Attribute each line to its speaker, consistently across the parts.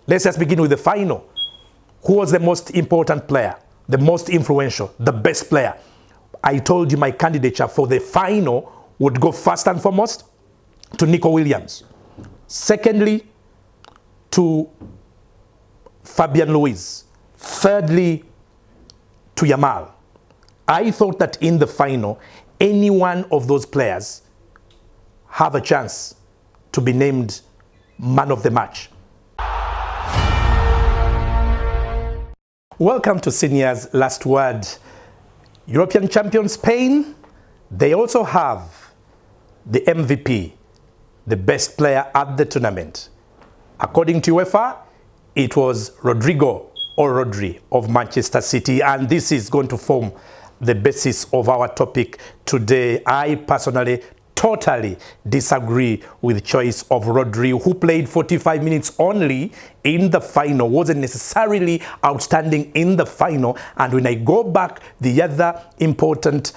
Speaker 1: Let's just begin with the final. Who was the most important player, the most influential, the best player? I told you my candidature for the final would go first and foremost to Nico Williams. Secondly, to Fabian Ruiz. Thirdly, to Yamal. I thought that in the final, any one of those players have a chance to be named man of the match. Welcome to Senior's Last Word. European champion Spain, they also have the MVP, the best player at the tournament. According to UEFA, it was Rodri of Manchester City, and this is going to form the basis of our topic today. I personally totally disagree with the choice of Rodri, who played 45 minutes only in the final, wasn't necessarily outstanding in the final. And when I go back the other important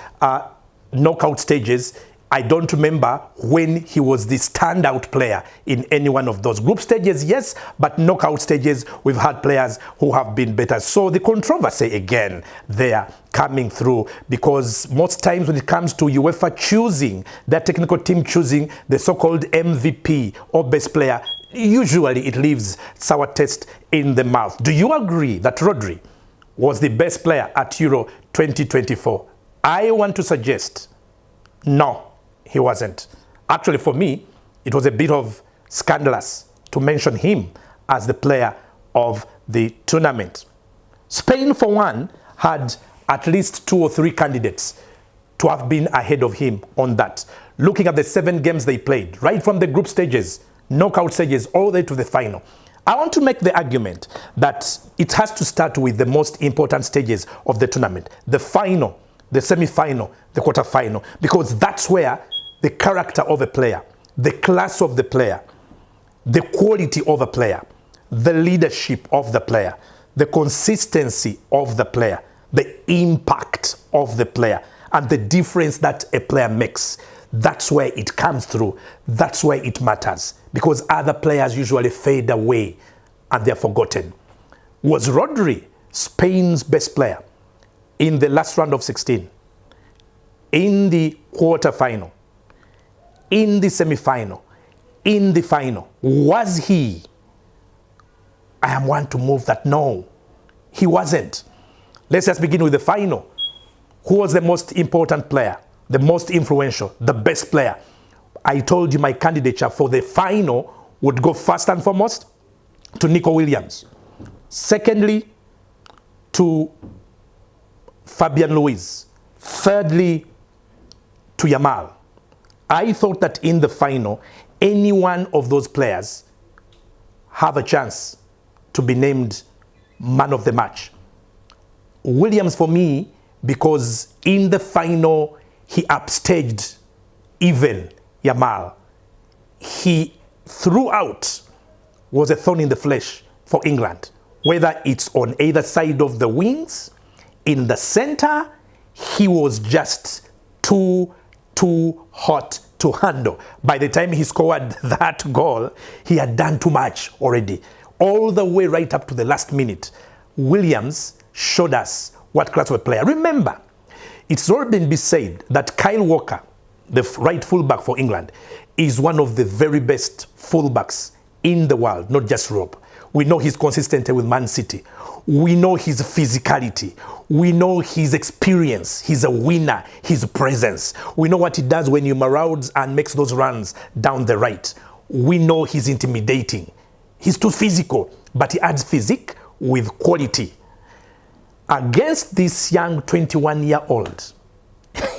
Speaker 1: knockout stages, I don't remember when he was the standout player in any one of those. Group stages, yes, but knockout stages, we've had players who have been better. So the controversy again there coming through, because most times when it comes to UEFA choosing, their technical team choosing the so-called MVP or best player, usually it leaves sour taste in the mouth. Do you agree that Rodri was the best player at Euro 2024? I want to suggest no. He wasn't. Actually, for me, it was a bit of scandalous to mention him as the player of the tournament. Spain, for one, had at least 2 or 3 candidates to have been ahead of him on that. Looking at the 7 games they played, right from the group stages, knockout stages, all the way to the final. I want to make the argument that it has to start with the most important stages of the tournament. The final, the semi-final, the quarter-final, because that's where the character of a player, the class of the player, the quality of a player, the leadership of the player, the consistency of the player, the impact of the player, and the difference that a player makes. That's where it comes through. That's where it matters, because other players usually fade away and they're forgotten. Was Rodri Spain's best player in the last round of 16, in the quarter-final, in the semi-final, in the final? Was he? I am one to move that no, he wasn't. Let's just begin with the final. Who was the most important player, the most influential, the best player? I told you my candidature for the final would go first and foremost to Nico Williams. Secondly, to Fabian Ruiz. Thirdly, to Yamal. I thought that in the final, any one of those players have a chance to be named man of the match. Williams for me, because in the final, he upstaged even Yamal. He, throughout, was a thorn in the flesh for England. Whether it's on either side of the wings, in the center, he was just too hot to handle. By the time he scored that goal, he had done too much already. All the way right up to the last minute, Williams showed us what class of a player. Remember, it's already been said that Kyle Walker, the right fullback for England, is one of the very best fullbacks in the world, not just Europe. We know he's consistent with Man City. We know his physicality. We know his experience. He's a winner, his presence. We know what he does when he marauds and makes those runs down the right. We know he's intimidating. He's too physical, but he adds physique with quality. Against this young 21-year-old,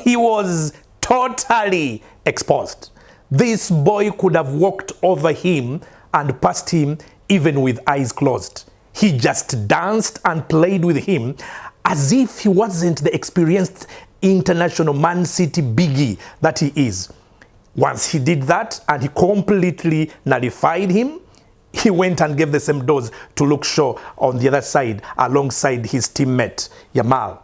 Speaker 1: he was totally exposed. This boy could have walked over him and passed him even with eyes closed. He just danced and played with him as if he wasn't the experienced international Man City biggie that he is. Once he did that and he completely nullified him, he went and gave the same dose to Luke Shaw on the other side alongside his teammate Yamal.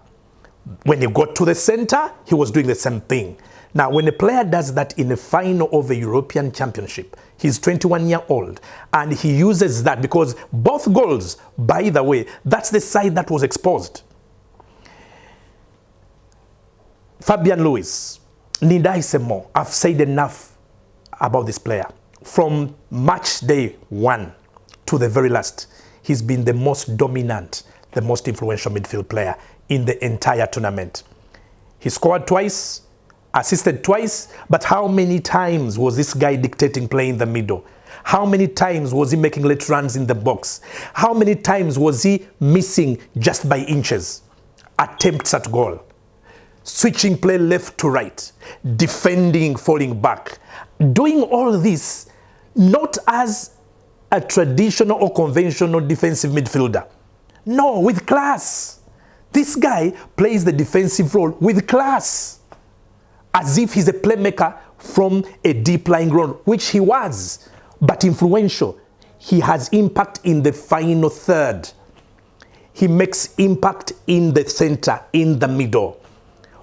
Speaker 1: When he got to the center, he was doing the same thing. Now, when a player does that in a final of a European Championship, he's 21 years old, and he uses that because both goals, by the way, that's the side that was exposed. Fabian Ruiz, need I say more? I've said enough about this player. From match day 1 to the very last, he's been the most dominant, the most influential midfield player in the entire tournament. He scored twice, assisted twice, but how many times was this guy dictating play in the middle? How many times was he making late runs in the box? How many times was he missing just by inches? Attempts at goal, switching play left to right, defending, falling back, doing all this not as a traditional or conventional defensive midfielder. No, with class. This guy plays the defensive role with class, as if he's a playmaker from a deep lying role, which he was, but influential. He has impact in the final third. He makes impact in the center, in the middle.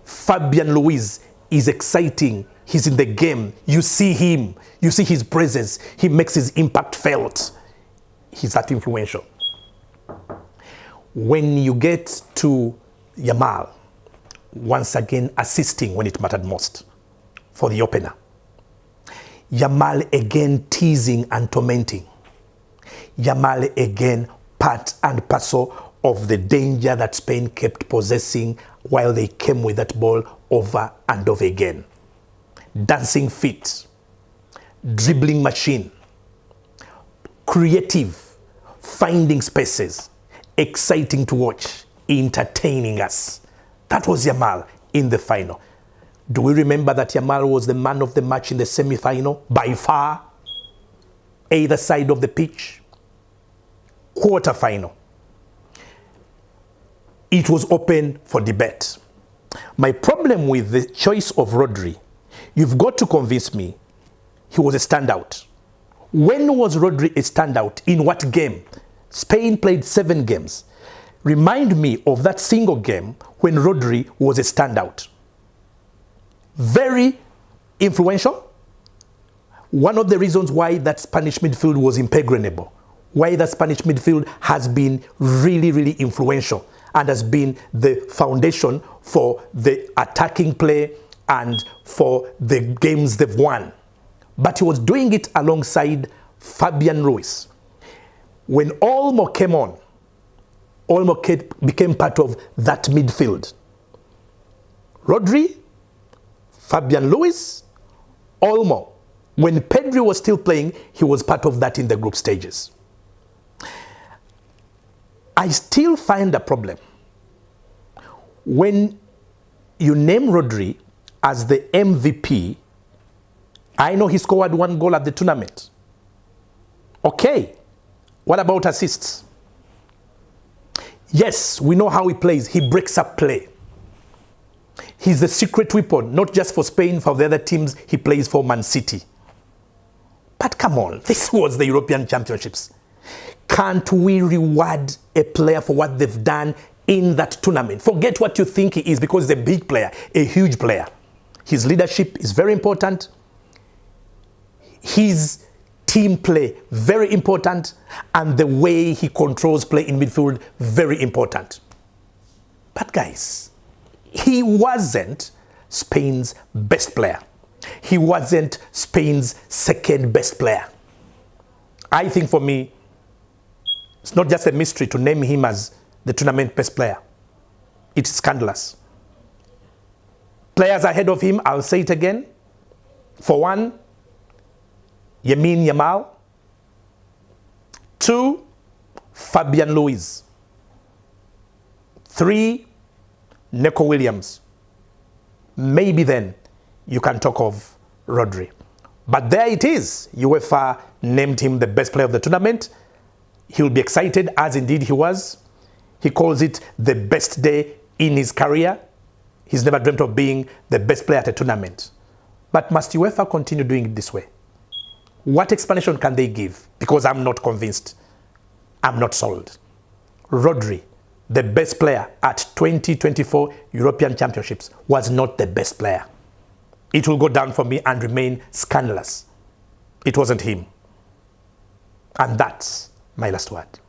Speaker 1: Fabian Ruiz is exciting. He's in the game. You see him. You see his presence. He makes his impact felt. He's that influential. When you get to Yamal, once again assisting when it mattered most for the opener. Yamal again teasing and tormenting. Yamal again part and parcel of the danger that Spain kept possessing while they came with that ball over and over again. Dancing feet, dribbling machine, creative, finding spaces, exciting to watch, entertaining us. That was Yamal in the final. Do we remember that Yamal was the man of the match in the semi-final? By far, either side of the pitch. Quarter-final. It was open for debate. My problem with the choice of Rodri, you've got to convince me he was a standout. When was Rodri a standout? In what game? Spain played 7 games. Remind me of that single game when Rodri was a standout. Very influential. One of the reasons why that Spanish midfield was impregnable, why that Spanish midfield has been really, really influential and has been the foundation for the attacking play and for the games they've won. But he was doing it alongside Fabian Ruiz. When Olmo came on, Olmo became part of that midfield. Rodri, Fabian Ruiz, Olmo. When Pedri was still playing, he was part of that in the group stages. I still find a problem when you name Rodri as the MVP. I know he scored 1 goal at the tournament. Okay, what about assists? Yes, we know how he plays. He breaks up play. He's the secret weapon, not just for Spain, for the other teams he plays for Man City. But come on, this was the European Championships. Can't we reward a player for what they've done in that tournament? Forget what you think he is, because he's a big player, a huge player. His leadership is very important. His team play, very important. And the way he controls play in midfield, very important. But guys, he wasn't Spain's best player. He wasn't Spain's second best player. I think for me, it's not just a mystery to name him as the tournament best player. It's scandalous. Players ahead of him, I'll say it again. For one, Yamal. 2, Fabian Ruiz. 3, Neco Williams. Maybe then you can talk of Rodri. But there it is. UEFA named him the best player of the tournament. He'll be excited, as indeed he was. He calls it the best day in his career. He's never dreamt of being the best player at a tournament. But must UEFA continue doing it this way? What explanation can they give? Because I'm not convinced. I'm not sold. Rodri, the best player at 2024 European Championships, was not the best player. it will go down for me and remain scandalous. It wasn't him. And that's my last word.